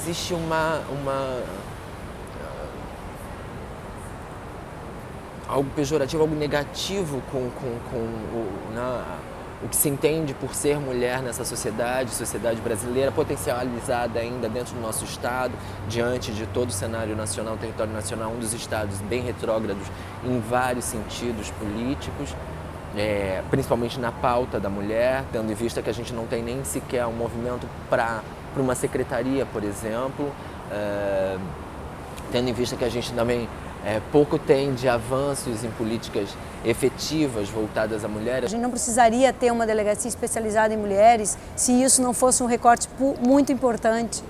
Existe algo pejorativo, algo negativo com o que se entende por ser mulher nessa sociedade brasileira, potencializada ainda dentro do nosso estado, diante de todo o cenário nacional, território nacional, um dos estados bem retrógrados em vários sentidos políticos, principalmente na pauta da mulher, tendo em vista que a gente não tem nem sequer um movimento para uma secretaria, por exemplo, tendo em vista que a gente também pouco tem de avanços em políticas efetivas voltadas à mulher. A gente não precisaria ter uma delegacia especializada em mulheres se isso não fosse um recorte muito importante.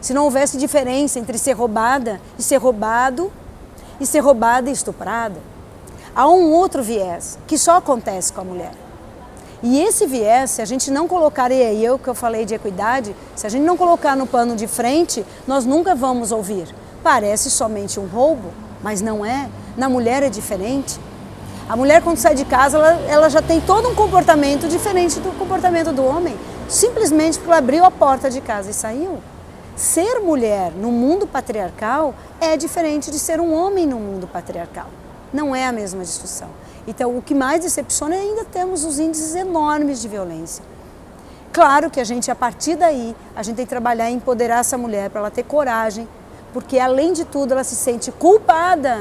Se não houvesse diferença entre ser roubada e ser roubado, e ser roubada e estuprada. Há um outro viés que só acontece com a mulher. E esse viés, se a gente não colocar, e aí eu que eu falei de equidade, se a gente não colocar no pano de frente, nós nunca vamos ouvir. Parece somente um roubo, mas não é. Na mulher é diferente. A mulher, quando sai de casa, ela já tem todo um comportamento diferente do comportamento do homem, simplesmente porque ela abriu a porta de casa e saiu. Ser mulher no mundo patriarcal é diferente de ser um homem no mundo patriarcal. Não é a mesma discussão. Então, o que mais decepciona é ainda temos os índices enormes de violência. Claro que a gente, a partir daí, a gente tem que trabalhar em empoderar essa mulher para ela ter coragem, porque, além de tudo, ela se sente culpada,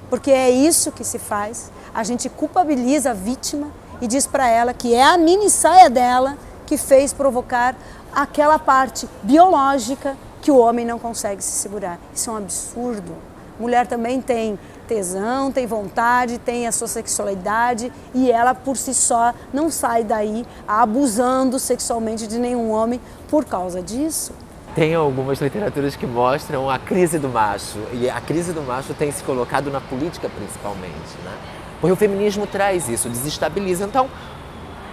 porque é isso que se faz. A gente culpabiliza a vítima e diz para ela que é a mini saia dela que fez provocar aquela parte biológica que o homem não consegue se segurar. Isso é um absurdo. Mulher também tem tesão, tem vontade, tem a sua sexualidade e ela por si só não sai daí abusando sexualmente de nenhum homem por causa disso. Tem algumas literaturas que mostram a crise do macho, e a crise do macho tem se colocado na política principalmente, né? Porque o feminismo traz isso, desestabiliza. Então,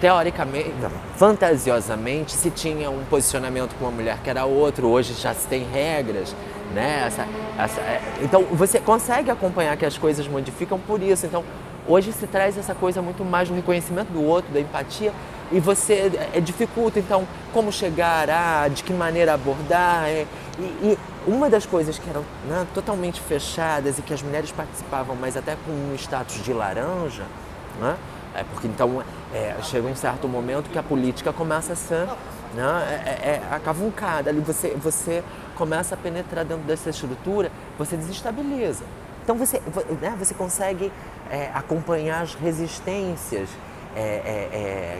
teoricamente, fantasiosamente, se tinha um posicionamento com uma mulher que era outro, hoje já se tem regras, né? Então, você consegue acompanhar que as coisas modificam por isso. Então, hoje se traz essa coisa muito mais do reconhecimento do outro, da empatia, e você dificulta, então, como chegar de que maneira abordar. E uma das coisas que eram, né, totalmente fechadas e que as mulheres participavam, mas até com um status de laranja, né? Porque então chega um certo momento que a política começa a ser, né, acavuncada. Ali você começa a penetrar dentro dessa estrutura, você desestabiliza. Então você consegue acompanhar as resistências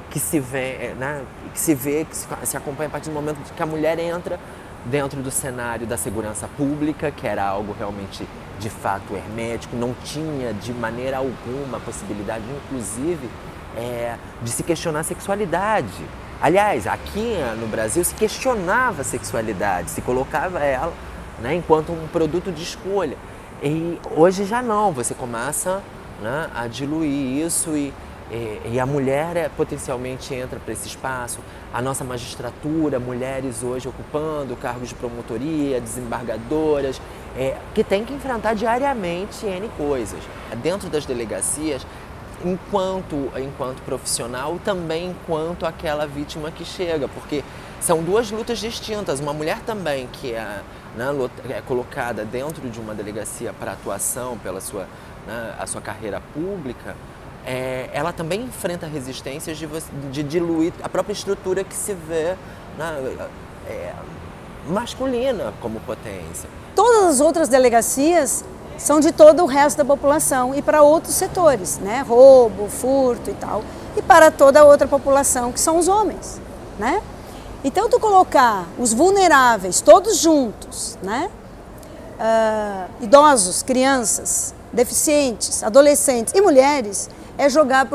que se vê, né, que se acompanha a partir do momento que a mulher entra dentro do cenário da segurança pública, que era algo realmente de fato hermético, não tinha de maneira alguma a possibilidade, inclusive, de se questionar a sexualidade. Aliás, aqui no Brasil se questionava a sexualidade, se colocava ela, né, enquanto um produto de escolha. E hoje já não, você começa, né, a diluir isso e a mulher potencialmente entra para esse espaço. A nossa magistratura, mulheres hoje ocupando cargos de promotoria, desembargadoras, que tem que enfrentar diariamente N coisas. Dentro das delegacias, enquanto profissional, também enquanto aquela vítima que chega, porque são duas lutas distintas. Uma mulher também que é colocada dentro de uma delegacia para atuação pela a sua carreira pública, ela também enfrenta resistências de diluir a própria estrutura que se vê, né, masculina como potência. Todas as outras delegacias são de todo o resto da população e para outros setores, né? Roubo, furto e tal, e para toda a outra população, que são os homens, né? Então, tu colocar os vulneráveis todos juntos, né? Idosos, crianças, deficientes, adolescentes e mulheres, é jogar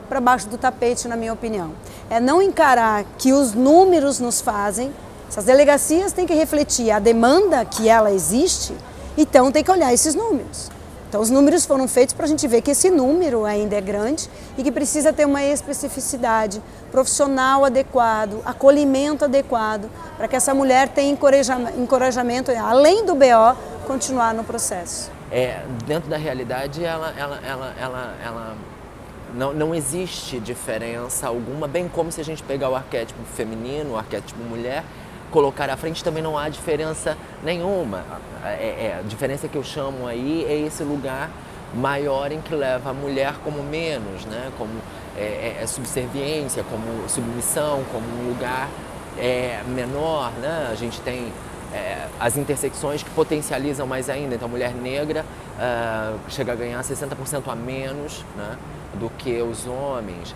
para baixo do tapete, na minha opinião. É não encarar que os números nos fazem, essas delegacias têm que refletir a demanda que ela existe, então tem que olhar esses números. Então os números foram feitos para a gente ver que esse número ainda é grande e que precisa ter uma especificidade, profissional adequado, acolhimento adequado, para que essa mulher tenha encorajamento, além do BO, continuar no processo. Dentro da realidade, não existe diferença alguma, bem como se a gente pegar o arquétipo feminino, o arquétipo mulher, colocar à frente também não há diferença nenhuma. A diferença que eu chamo aí é esse lugar maior em que leva a mulher como menos, né? Como subserviência, como submissão, como um lugar menor, né? A gente tem as intersecções que potencializam mais ainda. Então, a mulher negra chega a ganhar 60% a menos, né, do que os homens.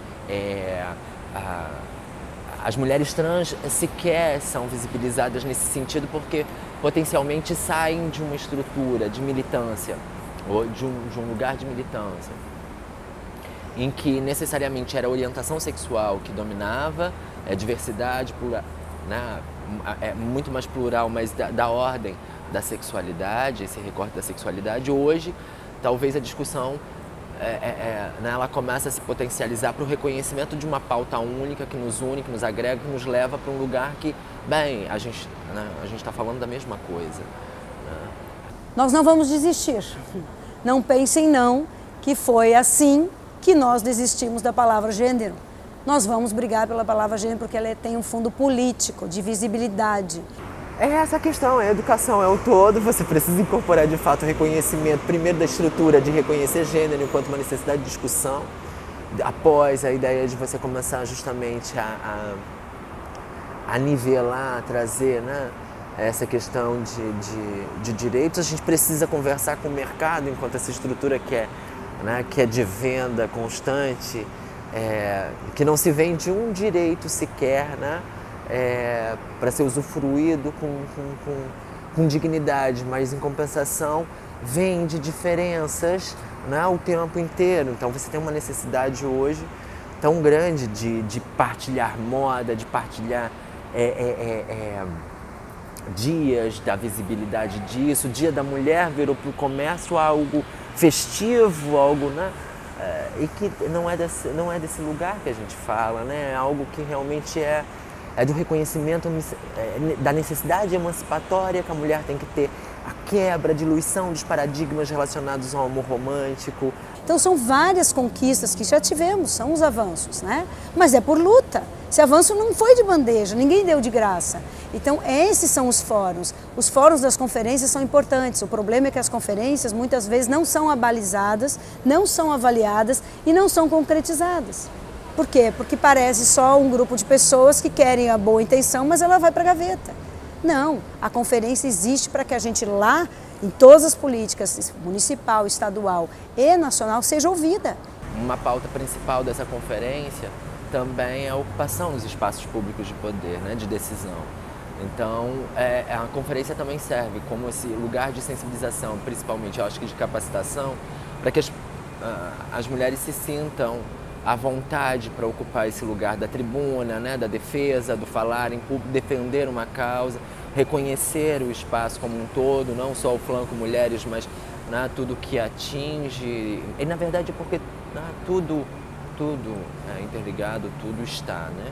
As mulheres trans sequer são visibilizadas nesse sentido porque potencialmente saem de uma estrutura de militância, ou de um lugar de militância, em que necessariamente era a orientação sexual que dominava, diversidade, né, muito mais plural, mas da ordem da sexualidade, esse recorte da sexualidade. Hoje, talvez a discussão né, ela começa a se potencializar para o reconhecimento de uma pauta única que nos une, que nos agrega, que nos leva para um lugar que, bem, a gente está falando da mesma coisa. Né? Nós não vamos desistir. Não pensem não que foi assim que nós desistimos da palavra gênero. Nós vamos brigar pela palavra gênero porque ela tem um fundo político, de visibilidade. É essa a questão, a educação é o todo, você precisa incorporar de fato o reconhecimento, primeiro da estrutura de reconhecer gênero enquanto uma necessidade de discussão, após a ideia de você começar justamente a nivelar, a trazer, né, essa questão de direitos. A gente precisa conversar com o mercado enquanto essa estrutura que é de venda constante, que não se vende um direito sequer, né, para ser usufruído com dignidade, mas em compensação vende diferenças, né, o tempo inteiro. Então você tem uma necessidade hoje tão grande de partilhar moda, de partilhar dias da visibilidade disso. O Dia da Mulher virou para o comércio algo festivo, algo, né? E que não é desse lugar que a gente fala, né? É algo que realmente é do reconhecimento da necessidade emancipatória que a mulher tem que ter, a quebra, a diluição dos paradigmas relacionados ao amor romântico. Então são várias conquistas que já tivemos, são os avanços, né? Mas é por luta. Esse avanço não foi de bandeja, ninguém deu de graça. Então esses são os fóruns. Os fóruns das conferências são importantes. O problema é que as conferências muitas vezes não são abalizadas, não são avaliadas e não são concretizadas. Por quê? Porque parece só um grupo de pessoas que querem a boa intenção, mas ela vai para a gaveta. Não, a conferência existe para que a gente lá, em todas as políticas, municipal, estadual e nacional, seja ouvida. Uma pauta principal dessa conferência também é a ocupação dos espaços públicos de poder, né, de decisão. Então, a conferência também serve como esse lugar de sensibilização, principalmente, eu acho que de capacitação, para que as mulheres se sintam à vontade para ocupar esse lugar da tribuna, né, da defesa, do falar em público, defender uma causa, reconhecer o espaço como um todo, não só o flanco mulheres, mas, né, tudo que atinge. E na verdade é porque, né, tudo é interligado, tudo está, né?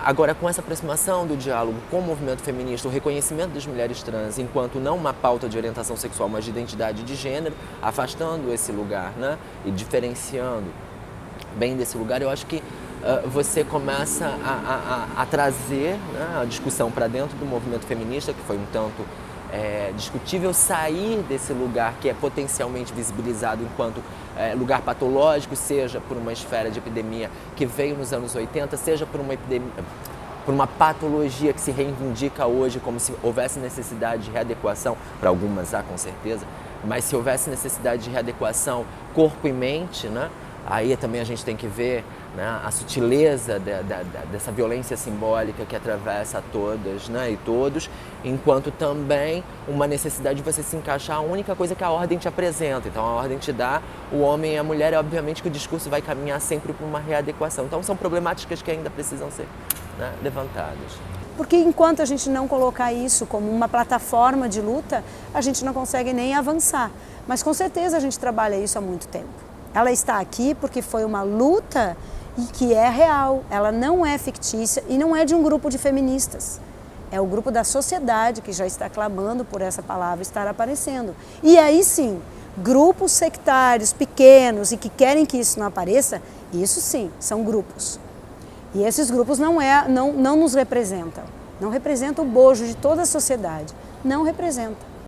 Agora, com essa aproximação do diálogo com o movimento feminista, o reconhecimento das mulheres trans enquanto não uma pauta de orientação sexual, mas de identidade de gênero, afastando esse lugar, né, e diferenciando bem desse lugar, eu acho que você começa a trazer, né, a discussão para dentro do movimento feminista, que foi um tanto discutível, sair desse lugar que é potencialmente visibilizado enquanto lugar patológico, seja por uma esfera de epidemia que veio nos anos 80, seja por uma epidemia, por uma patologia que se reivindica hoje como se houvesse necessidade de readequação, para algumas há com certeza, mas se houvesse necessidade de readequação corpo e mente, né? Aí também a gente tem que ver, né, a sutileza dessa violência simbólica que atravessa todas, né, e todos, enquanto também uma necessidade de você se encaixar a única coisa que a ordem te apresenta. Então a ordem te dá o homem e a mulher, e obviamente que o discurso vai caminhar sempre para uma readequação. Então são problemáticas que ainda precisam ser, né, levantadas. Porque enquanto a gente não colocar isso como uma plataforma de luta, a gente não consegue nem avançar. Mas com certeza a gente trabalha isso há muito tempo. Ela está aqui porque foi uma luta e que é real, ela não é fictícia e não é de um grupo de feministas. É o grupo da sociedade que já está clamando por essa palavra estar aparecendo. E aí sim, grupos sectários pequenos e que querem que isso não apareça, isso sim, são grupos. E esses grupos não nos representam. não representa o bojo de toda a sociedade, não representa.